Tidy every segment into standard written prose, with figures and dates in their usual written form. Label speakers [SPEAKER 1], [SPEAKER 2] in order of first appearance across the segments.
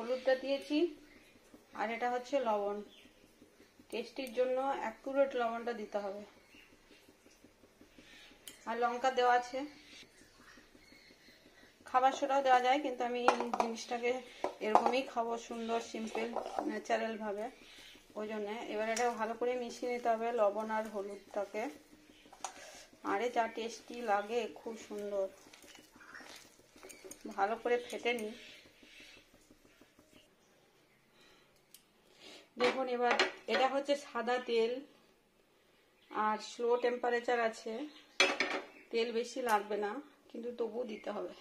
[SPEAKER 1] হলুদটা দিয়েছি, আর এটা হচ্ছে লবণ। টেস্টির জন্য অ্যাকুরেট লবণটা দিতে হবে। আর লঙ্কা দেওয়া আছে, খাবার সোডাও দেওয়া যায়, কিন্তু আমি জিনিসটাকে এরকমই খাবো, সুন্দর সিম্পল ন্যাচারাল ভাবে, ওই জন্যে। এবার এটা ভালো করে মিশিয়ে নিতে হবে লবণ আর হলুদটাকে। আরে যা টেস্টি লাগে, খুব সুন্দর। ভালো করে ফেটে নিই। দেখুন এবার এটা হচ্ছে সাদা তেল, আর স্লো টেম্পারেচার আছে, তেল বেশি লাগবে না, কিন্তু তবুও দিতে হবে।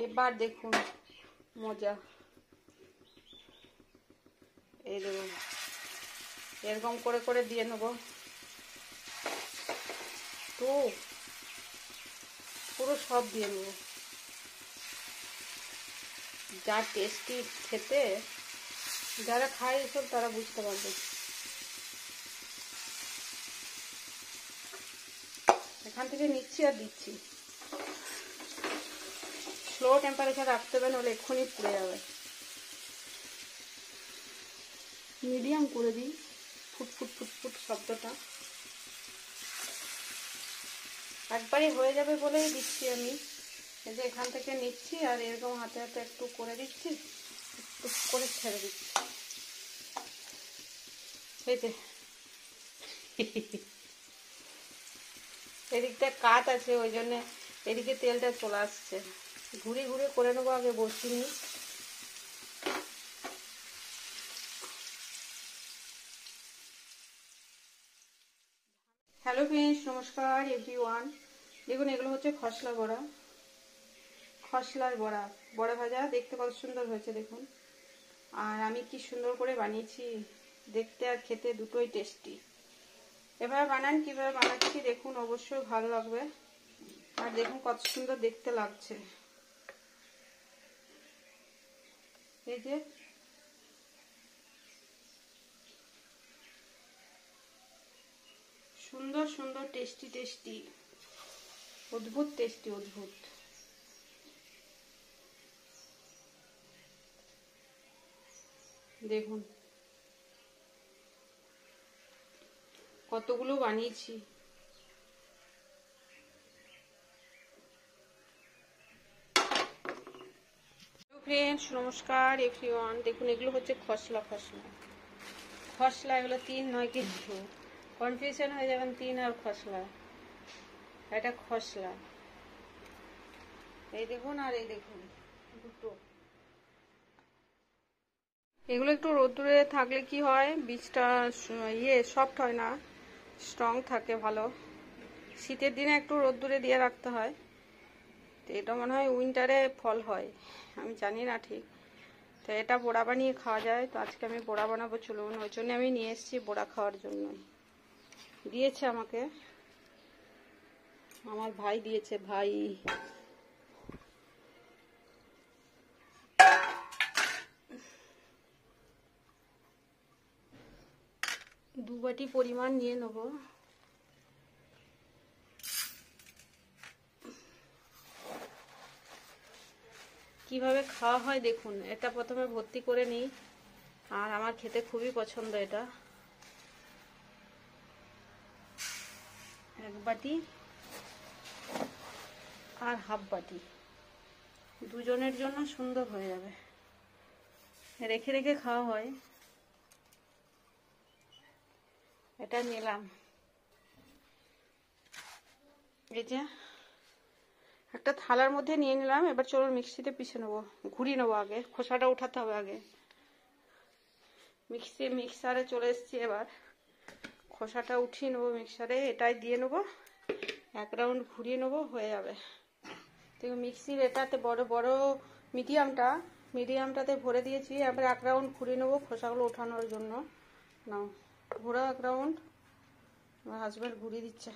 [SPEAKER 1] এবার দেখুন মজা, এই দেখুন এরকম করে করে দিয়ে নেব, তো পুরো সব দিয়ে নেব। যা টেস্টি খেতে, যারা খায় এসব তারা বুঝতে পারবে। এখান থেকে নিচ্ছি আর দিচ্ছি। স্লো টেম্পারেচার রাখতে হবে, নাহলে এক্ষুনি পুড়ে যাবে। মিডিয়াম করে দিই, ফুটফুট ফুটফুট শব্দটা একবারই হয়ে যাবে বলেই দিচ্ছি আমি। এই যে এখান থেকে নিচ্ছি আর এরকম হাতে হাতে একটু করে দিচ্ছি, একটু করে ছেড়ে দিচ্ছি। এই যে এদিকটা কাত আছে, ওই জন্য এদিকে তেলটা চলে আসছে। ঘুরে ঘুরে করে নেবো, আগে বসিনি। হ্যালো ফ্রেন্ডস, নমস্কার এভরিওয়ান। দেখুন এগুলো হচ্ছে খসলা বড়া, খসলার বড়া, বড়া ভাজা। দেখতে কত সুন্দর হয়েছে দেখুন। আর আমি কি সুন্দর করে বানিয়েছি, দেখতে আর খেতে দুটোই টেস্টি। এভাবে বানান, কিভাবে বানাচ্ছি দেখুন, অবশ্যই ভালো লাগবে। আর দেখুন কত সুন্দর দেখতে লাগছে। এই যে সুন্দর সুন্দর টেস্টি টেস্টি, অদ্ভুত টেস্টি, অদ্ভুত। দেখুন কতগুলো বানিয়েছি। ফ্রেন্ডস নমস্কার এভরিওয়ান। দেখুন এগুলো হচ্ছে খসলা, খসলা এগুলো 3 নয় কিন্তু কনফিউশন হয়ে যাবেন, 3 আর খসলা। এটা খসলা, এই দেখুন, আর এই দেখুন দুটো। এগুলো একটু রোদ্দুরে থাকলে কি হয়, বীজটা সফট হয় না, স্ট্রং থাকে ভালো। শীতের দিনে একটু রোদ্দুরে দিয়ে রাখতে হয়। তো এটা মনে হয় উইন্টারে ফল হয়, আমি জানি না ঠিক। তো এটা বড়া বানিয়ে খাওয়া যায়। তো আজকে আমি বড়া বানাবো, চলুন। ওই জন্য আমি নিয়ে এসেছি বড়া খাওয়ার জন্য। দিয়েছে আমাকে আমার ভাই, দিয়েছে ভাই। দু বাটি পরিমাণ নিয়ে নেব। কিভাবে খাওয়া হয় দেখুন। এটা প্রথমে ভর্তি করে নিই, আর আমার খেতে খুবই পছন্দ এটা। 1 বাটি আর হাফ বাটি, দুজনের জন্য সুন্দর হয়ে যাবে। রেখে রেখে খাওয়া হয়। এটা নিলাম। এই যে একটা থালার মধ্যে নিয়ে নিলাম। এবার চলুন মিক্সিতে পিষে নেবো, ঘুরিয়ে নেবো। আগে খোসাটা উঠাতে হবে আগে। মিক্সারে চলে এসেছি। এবার খোসাটা উঠিয়ে নেবো মিক্সারে, এটাই দিয়ে নেবো, 1 রাউন্ড ঘুরিয়ে নেবো, হয়ে যাবে। দেখুন মিক্সির এটাতে বড় বড় মিডিয়ামটাতে ভরে দিয়েছি। এবার 1 রাউন্ড ঘুরিয়ে নেবো খোসাগুলো ওঠানোর জন্য। নাও ঘোরা 1 রাউন্ড। আমার হাজব্যান্ড ঘুরিয়ে দিচ্ছে।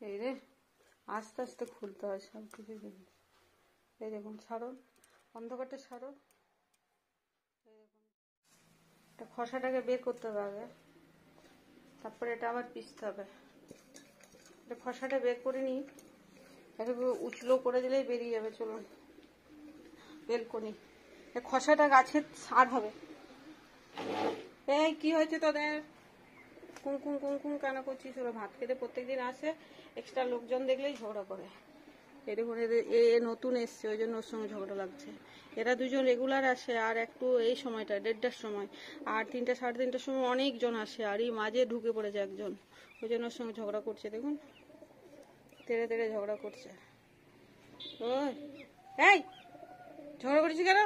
[SPEAKER 1] এই রে, আস্তে আস্তে খুলতে হয় সব কিছু। এই দেখুন, ছাড়ো অন্ধকারটা, ছাড়ো। এই দেখুন, খসাটাকে বের করতে হবে আগে। তারপরে এটা আবার পিষতে হবে। এটা খসাটা বের করে নিই, একটু উঁচলো করে দিলেই বেরিয়ে যাবে। চলুন বের করি। খসাটা গাছের সার হবে। এই কি হয়েছে তোদের? কুমকুম কুমকুম কেন করছিস? ওরা ভাত খেতে প্রত্যেকদিন আসে, এক্সট্রা লোকজন দেখলেই ঝগড়া করে। এ দেখুন, এ নতুন এসছে, ওই জন্য ওর সঙ্গে ঝগড়া লাগছে। এরা দুজন রেগুলার আসে, আর একটু এই সময়টা 1:30টার সময়, আর 3টা সাড়ে 3টার সময় অনেকজন আসে, আর এই মাঝে ঢুকে পড়েছে একজন, ওই জন্য ওর সঙ্গে ঝগড়া করছে। দেখুন তেড়ে তেড়ে ঝগড়া করছে। ওই এই ঝগড়া করেছি কেন?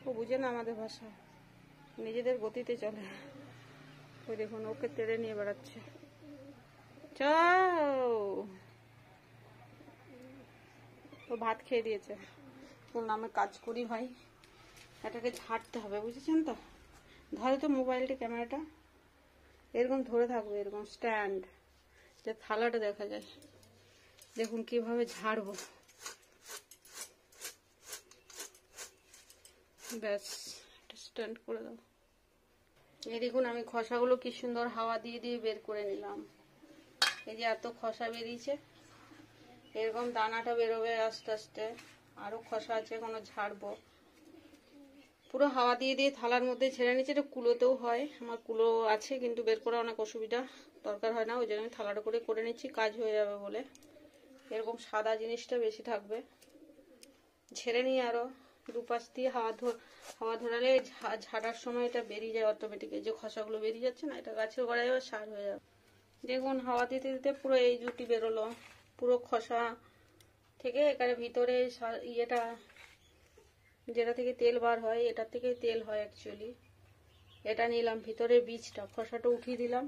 [SPEAKER 1] ও বুঝে না আমাদের ভাষা, নিজেদের গতিতে চলে। ওই দেখুন ওকে তেড়ে নিয়ে বেড়াচ্ছে। ও ভাত খেয়ে দিয়েছে। বলুন আমি কাজ করি ভাই, এটাকে ঝাড়তে হবে, বুঝেছেন তো? ধরে তো মোবাইলটা, ক্যামেরাটা এরকম ধরে থাকবে, এরকম স্ট্যান্ড, যে থালাটা দেখা যায়। দেখুন কিভাবে ঝাড়বো। ব্যাস, এটা স্ট্যান্ড করে দাও। এই দেখুন আমি খসাগুলো কি সুন্দর হাওয়া দিয়ে দিয়ে বের করে নিলাম। এই যে এত খসা বেরিয়েছে, এরকম দানাটা বেরোবে আস্তে আস্তে। আরো খসা আছে, কোনো ঝাড়বো। পুরো হাওয়া দিয়ে দিয়ে থালার মধ্যে ছেড়ে নিচ্ছে। এটা কুলোতেও হয়, আমার কুলো আছে, কিন্তু বের করা অনেক অসুবিধা, দরকার হয় না, ওই জন্য আমি থালাটা করে নিচ্ছি, কাজ হয়ে যাবে বলে। এরকম সাদা জিনিসটা বেশি থাকবে। ছেড়ে নিয়ে আরো দুপাশ দিয়ে হাওয়া ধরালে ঝাড়ার সময় এটা বেরিয়ে যায় অটোমেটিক। এই যে খসাগুলো বেরিয়ে যাচ্ছে না, এটা গাছের গোড়ায় সার হয়ে যাবে। দেখুন হাওয়া দিতে দিতে পুরো এই জুটি বেরোলো, পুরো খসা থেকে এখানে ভিতরে ইয়েটা, যেটা থেকে তেল বার হয়, এটার থেকে তেল হয় অ্যাকচুয়ালি। এটা নিলাম, ভিতরে বীজটা, খসাটা উঠিয়ে দিলাম।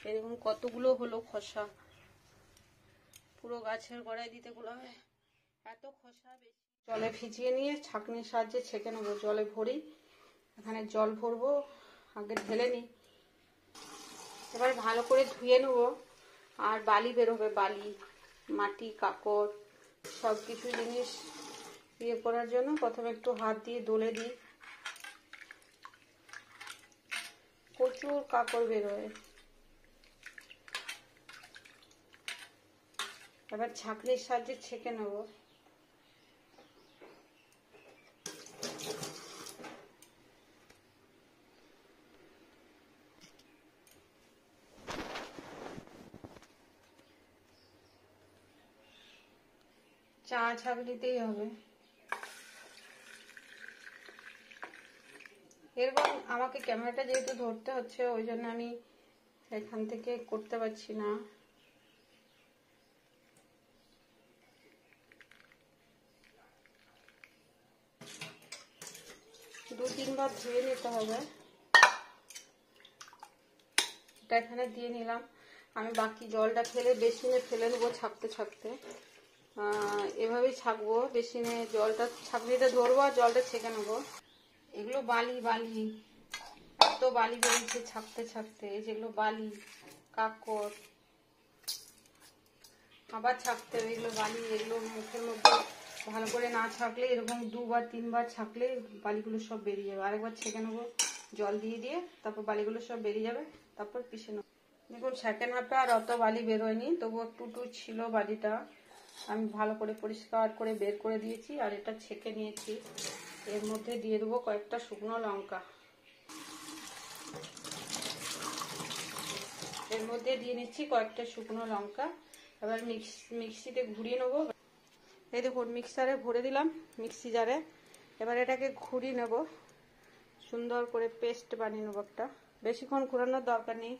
[SPEAKER 1] এরকম কতগুলো হলো খসা, পুরো গাছের গোড়ায় দিতে গুলাবে। এত খসা বেশি। জলে ভিজিয়ে নিয়ে ছাঁকনির সাহায্যে ছেঁকে নেবো। জলে ভরি, এখানে জল ভরবো, আগে ঢেলে নিই। এবার ভালো করে ধুয়ে নেবো। আর বালি বেরোবে, বালি, মাটি, কাকড়, সব কিছু জিনিস ইয়ে করার জন্য প্রথমে একটু হাত দিয়ে দলে দিই। প্রচুর কাকড় বেরোয়। এবার ছাঁকনির সাহায্যে ছেঁকে নেবো। চা ছাঁক দিতেই হবে। এরকম আমাকে ক্যামেরাটা যেহেতু ধরতে হচ্ছে, ওই জন্য আমি এখান থেকে করতে পারছি না। দু তিনবার ধুয়ে নিতে হবে। এটা এখানে দিয়ে নিলাম। আমি বাকি জলটা ফেলে বেসিনে ফেলে নেবো ছাঁকতে ছাঁকতে। এভাবেই ছাঁকবো, বেসিনে জলটা, ছাঁকনিটা ধরবো আর জলটা ছেঁকে নেবো। এগুলো বালি, বালি, এত বালি বেরিয়েছে ছাঁকতে ছাঁকতে। যেগুলো বালি, কাকড়, আবার ছাঁকতে হবে। এগুলো বালি, এগুলো মুখের মধ্যে ভালো করে না ছাঁকলে, এরকম 2বার 3বার ছাঁকলে বালিগুলো সব বেরিয়ে যাবে। আরেকবার ছেঁকে নেবো জল দিয়ে দিয়ে, তারপর বালিগুলো সব বেরিয়ে যাবে, তারপর পিষে নেবো। দেখুন সেকেন্ড হাফে আর অত বালি বেরোয়নি, তবু একটু ছিল বালিটা। আমি ভালো করে পরিষ্কার করে বের করে দিয়েছি, আর এটা ছেঁকে নিয়েছি। এর মধ্যে দিয়ে দেবো কয়েকটা শুকনো লঙ্কা। এর মধ্যে দিয়ে নিচ্ছি কয়েকটা শুকনো লঙ্কা। এবার মিক্সিতে ঘুরিয়ে নেবো। এই দেখুন মিক্সারে ভরে দিলাম, মিক্সি জারে। এবার এটাকে ঘুরিয়ে নেব, সুন্দর করে পেস্ট বানিয়ে নেবো একটা। বেশিক্ষণ ঘোরানোর দরকার নেই,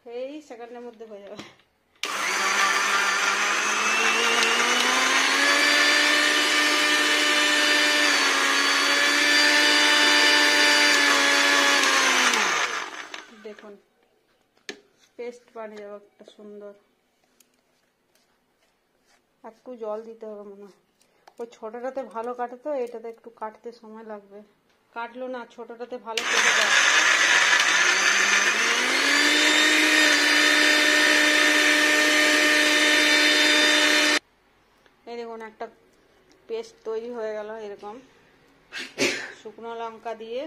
[SPEAKER 1] এই সেকেন্ডের মধ্যে হয়ে যাবে। দেখুন পেস্ট বানিয়ে যাবো একটা সুন্দর। একটু জল দিতে হবে মনে হয়। ওই ছোটটাতে ভালো কাটে তো, এটাতে একটু কাটতে সময় লাগবে। কাটলো না, ছোটটাতে ভালো কেটে দেয়। এই দেখুন একটা পেস্ট তৈরি হয়ে গেল। এরকম শুকনো লঙ্কা দিয়ে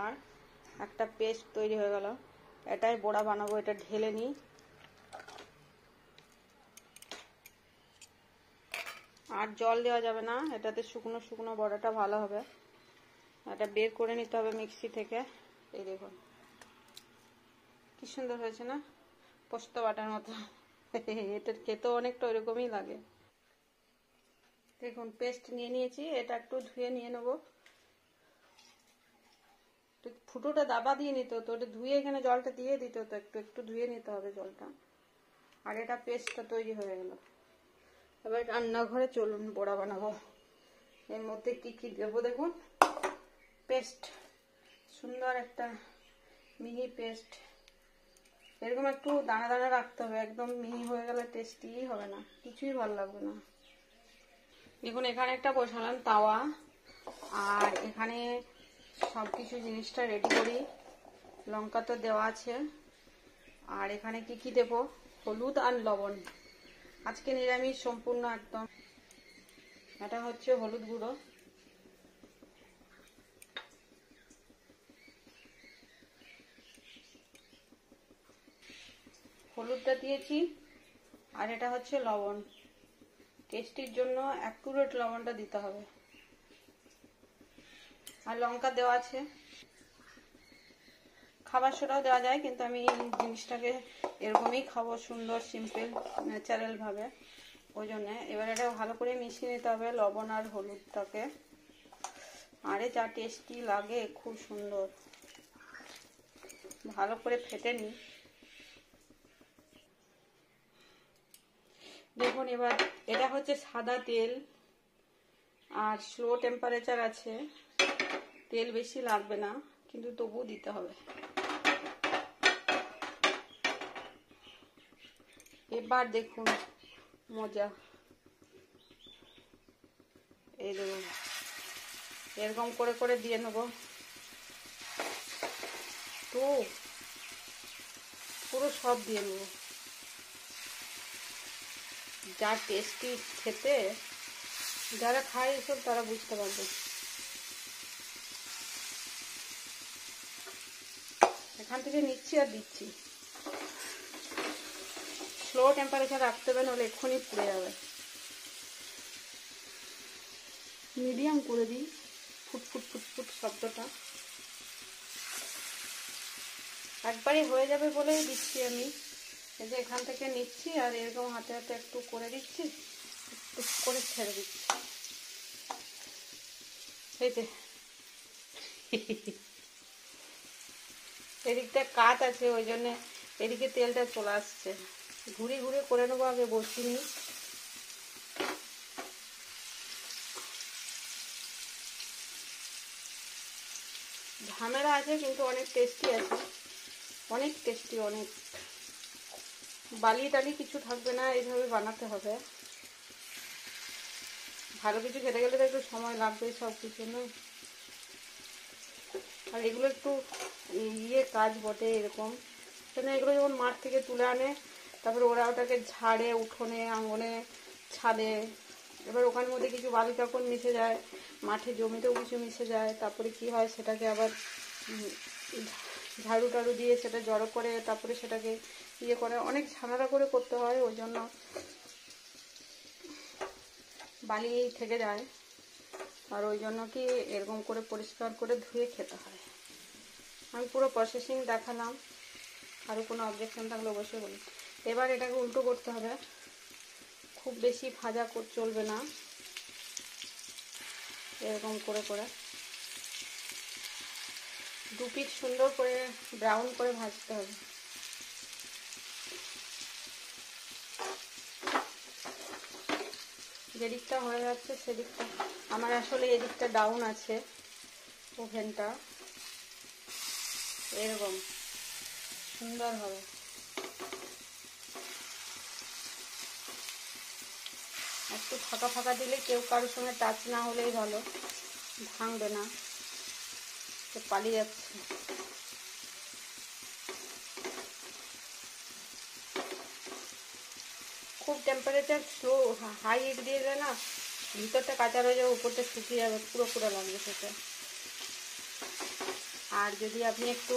[SPEAKER 1] আর একটা পেস্ট তৈরি হয়ে গেল। এটাই বড়া বানাবো। এটা ঢেলে নিই। আর জল দেওয়া যাবে না, এটাতে শুকনো শুকনো বড়াটা ভালো হবে। এটা বের করে নিতে হবে মিক্সি থেকে। এই দেখুন কি সুন্দর হয়েছে না, পোস্ত বাটার মতো। এটা খেতেও অনেকটা ওইরকমই লাগে। দেখুন পেস্ট নিয়ে নিয়েছি, এটা একটু ধুয়ে নিয়ে নেবো। ফুটোটা দাবা দিয়ে নিতে হতো, ওটা ধুয়ে এখানে জলটা দিয়ে দিতে হতো, একটু একটু ধুয়ে নিতে হবে জলটা। আর এটা পেস্টটা তৈরি হয়ে গেল। এবার রান্নাঘরে চলুন, বড়া বানাবো। এর মধ্যে কি কি দেবো দেখুন। পেস্ট, সুন্দর একটা মিহি পেস্ট। এরকম একটু দানা দানা রাখতে হবে, একদম মিহি হয়ে গেলে টেস্টি হবে না, কিছুই ভালো লাগবে না। দেখুন এখানে একটা বসালাম তাওয়া, আর এখানে সবকিছু জিনিসটা রেডি করি। লঙ্কা তো দেওয়া আছে। আর এখানে কি কি দেব, হলুদ আর লবণ। আজকে নিরামিষ সম্পূর্ণ একদম। এটা হচ্ছে হলুদ গুঁড়ো, হলুদটা দিয়েছি। আর এটা হচ্ছে লবণ, টেস্টির জন্য অ্যাকুরেট লবণটা দিতে হবে। আর লঙ্কা দেওয়া আছে, খাবার সোডাও দেওয়া যায়, কিন্তু আমি জিনিসটাকে এরকমই খাবো, সুন্দর সিম্পল ন্যাচারাল ভাবে, ওই জন্যে। এবার এটা ভালো করে মিশিয়ে নিতে হবে লবণ আর হলুদটাকে। আরে যা টেস্টি লাগে, খুব সুন্দর। ভালো করে ফেটে নিই। দেখুন এবার এটা হচ্ছে সাদা তেল, আর স্লো টেম্পারেচার আছে, তেল বেশি লাগবে না, কিন্তু তবু দিতে হবে। এবার দেখুন মজা। এই দেখুন এরকম করে করে দিয়ে নেব। তো পুরো সব দিয়ে নেব। যা টেস্টি খেতে, যারা খায় এসব তারা বুঝতে পারবে। এখান থেকে নিচ্ছি আর দিচ্ছি। স্লো টেম্পারেচার রাখতে হবে, নাহলে এক্ষুনি পুড়ে যাবে। মিডিয়াম করে দিই, ফুটফুট ফুটফুট শব্দটা। একবারই হয়ে যাবে বলেই দিচ্ছি আমি। এই যে এখান থেকে নিচ্ছি আর এরকম হাতে হাতে একটু করে দিচ্ছি, একটু করে ছেড়ে দিচ্ছি। এই যে এদিকটা কাত আছে, ওই জন্য এদিকে তেলটা চলে আসছে। ঘুরে ঘুরে করে নেবো, আগে বসিনি। ঝামেলা আছে কিন্তু অনেক টেস্টি আছে, অনেক টেস্টি, অনেক। বালি টালি কিছু থাকবে না, এইভাবে বানাতে হবে। ভালো কিছু খেতে গেলে তো একটু সময় লাগবে, সব কিছু নয়। আর এগুলো একটু কাজ বটে এরকম, কেন এগুলো যখন মাঠ থেকে তুলে আনে, তারপরে ওরা ওটাকে ঝাড়ে, উঠোনে আঙনে ছাদে। এবার ওখানের মধ্যে কিছু বালি তখন মিশে যায়, মাঠে জমিতেও কিছু মিশে যায়। তারপরে কি হয়, সেটাকে আবার ঝাড়ু টাড়ু দিয়ে সেটা জড়ো করে, তারপরে সেটাকে করে, অনেক ঝামেলা করে করতে হয়। ওই জন্য বালি থেকে যায়। আর ওই জন্য কি এরকম করে পরিষ্কার করে ধুয়ে খেতে হয়। আমি পুরো প্রসেসিং দেখালাম, আরও কোনো অবজেকশন থাকলে অবশ্যই বলুন। এবার এটাকে উল্টো করতে হবে, খুব বেশি ভাজা চলবে না, এরকম করে করে দু পিঠ সুন্দর করে ব্রাউন করে ভাজতে হবে। যেদিকটা হয়ে যাচ্ছে সেদিকটা, আমার আসলে এদিকটা ডাউন আছে ওভেনটা, এরকম সুন্দর হবে। একটু ফাঁকা ফাঁকা দিলে কেউ কারোর সঙ্গে টাচ না হলেই ভালো, ভাঙবে না, তো পালিয়ে যাচ্ছে। খুব টেম্পারেচার স্লো, হাই হিট দিয়ে দেয় না, ভিতরটা কাঁচা রয়ে যাবে, উপরটা শুকিয়ে যাবে, পুরো পুরো লাগবে সেটা। আর যদি আপনি একটু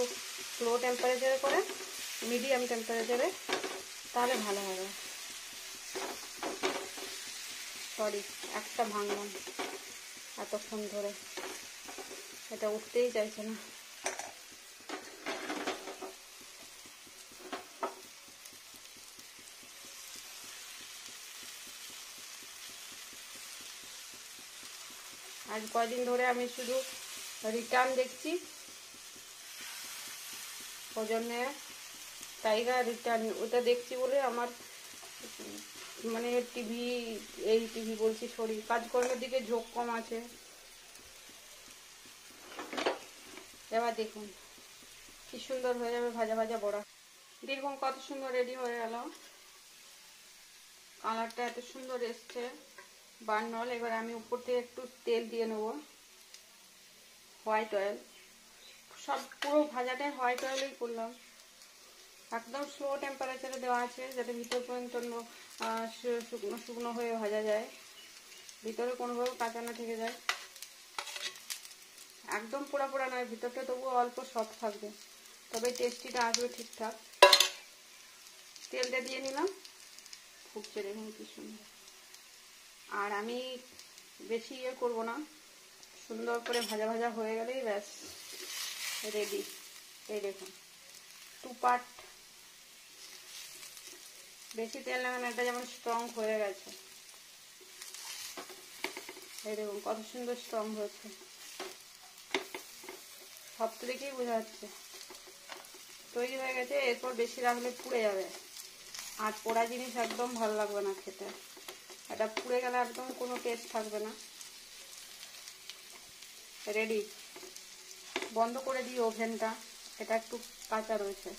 [SPEAKER 1] স্লো টেম্পারেচারে করে মিডিয়াম টেম্পারেচারে, তাহলে ভালো হবে। সরি, একটা ভাঙলাম এতক্ষণ ধরে, এটা উঠতেই চাইছে না। আজ কয়দিন ধরে আমি শুধু রিটার্ন দেখছি, ওই জন্যে টাইগার রিটার্ন ওটা দেখছি বলে আমার মানে টিভি বলছি, সরি, কাজকর্মের দিকে ঝোঁক কম আছে। এবার দেখুন কি সুন্দর হয়ে যাবে ভাজা ভাজা বড়া। দেখুন কত সুন্দর রেডি হয়ে গেল, কালারটা এত সুন্দর এসছে বার্নল। এবার আমি উপর থেকে একটু তেল দিয়ে নেব, হোয়াইট অয়েল। সব পুরো ভাজাটাই হোয়াইট অয়েলেই করলাম। একদম স্লো টেম্পারেচারে দেওয়া আছে, যাতে ভিতর পর্যন্ত শুকনো শুকনো হয়ে ভাজা যায়, ভিতরে কোনোভাবে কাঁচা না থেকে যায়। একদম পোড়া পোড়া নয়, ভিতরটা তবুও অল্প সফট থাকবে, তবে টেস্টিটা আসবে ঠিকঠাক। তেলটা দিয়ে নিলাম, ফুটছে দেখুন কি সুন্দর। আর আমি বেশি করব না, সুন্দর করে ভাজা ভাজা হয়ে গেলেই ব্যাস রেডি। এই দেখুন 2 পার্ট, বেশি তেল লাগানো, এটা যেমন স্ট্রং হয়ে গেছে। এই দেখুন কত সুন্দর স্ট্রং হয়েছে, সব থেকেই বোঝা যাচ্ছে তৈরি হয়ে গেছে। এরপর বেশি রাখলে পুড়ে যাবে, আর পোড়া জিনিস একদম ভালো লাগবে না খেতে। এটা পুড়ে গেলে একদম কোনো টেস্ট থাকবে না। রেডি, বন্ধ করে দিই ওভেনটা, এটা একটু কাঁচা রয়েছে,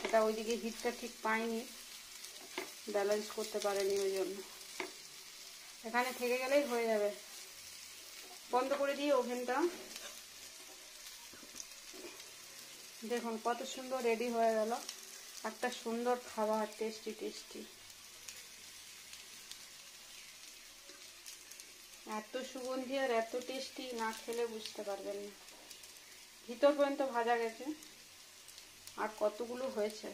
[SPEAKER 1] এটা ওইদিকে হিটটা ঠিক পাইনি, ব্যালেন্স করতে পারেনি, ওই জন্য এখানে থেকে গেলেই হয়ে যাবে। বন্ধ করে দিই ওভেনটা। দেখুন কত সুন্দর রেডি হয়ে গেল একটা সুন্দর খাবার, টেস্টি টেস্টি। এত সুগন্ধি আর এত টেস্টি, না খেলে বুঝতে পারবেন না। ভিতর পর্যন্ত ভাজা গেছে, আর কতগুলো হয়েছে।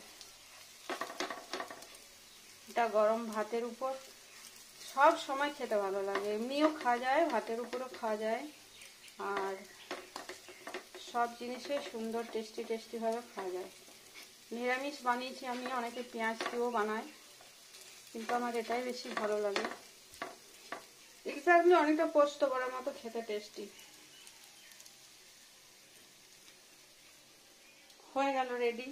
[SPEAKER 1] এটা গরম ভাতের উপর সব সময় খেতে ভালো লাগে, এমনিও খাওয়া যায়, ভাতের উপরও খাওয়া যায়, আর সব জিনিসে সুন্দর টেস্টি টেস্টি ভাবে খাওয়া যায়। নিরামিষ বানিয়েছি আমি, অনেকে পেঁয়াজ দিয়েও বানায়, কিন্তু আমার এটাই বেশি ভালো লাগে। এক্স্যাক্টলি অনেকটা পোস্ত বড়ার মতো খেতে টেস্টি। হয়ে গেল রেডি,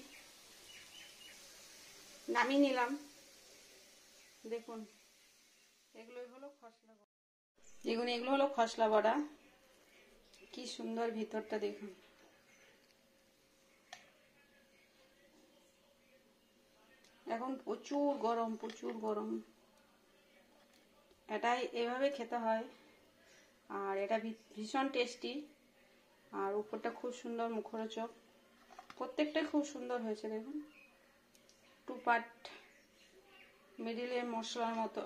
[SPEAKER 1] নামিয়ে নিলাম। দেখুন এগুলোই হলো খসলা বড়া। দেখুন এগুলো হলো খসলা বড়া, কি সুন্দর ভিতরটা দেখুন। এখন প্রচুর গরম, প্রচুর গরম, এটাই এভাবে খেতে হয়। আর এটা ভীষণ টেস্টি, আর উপরটা খুব সুন্দর মুখরোচক, প্রত্যেকটাই খুব সুন্দর হয়েছে। দেখুন 2 পার্ট, মিডিলে মশলার মতো।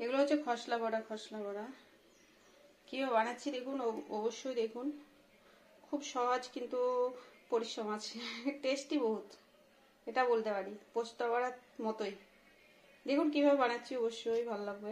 [SPEAKER 1] এগুলো হচ্ছে খসলা বড়া। খসলা বড়া কীভাবে বানাচ্ছি দেখুন, অবশ্যই দেখুন। খুব সহজ কিন্তু পরিশ্রম আছে, টেস্টি বহুত, এটা বলতে পারি, পোস্ত বড়ার মতোই। দেখুন কীভাবে বানাচ্ছি, অবশ্যই ভালো লাগবে।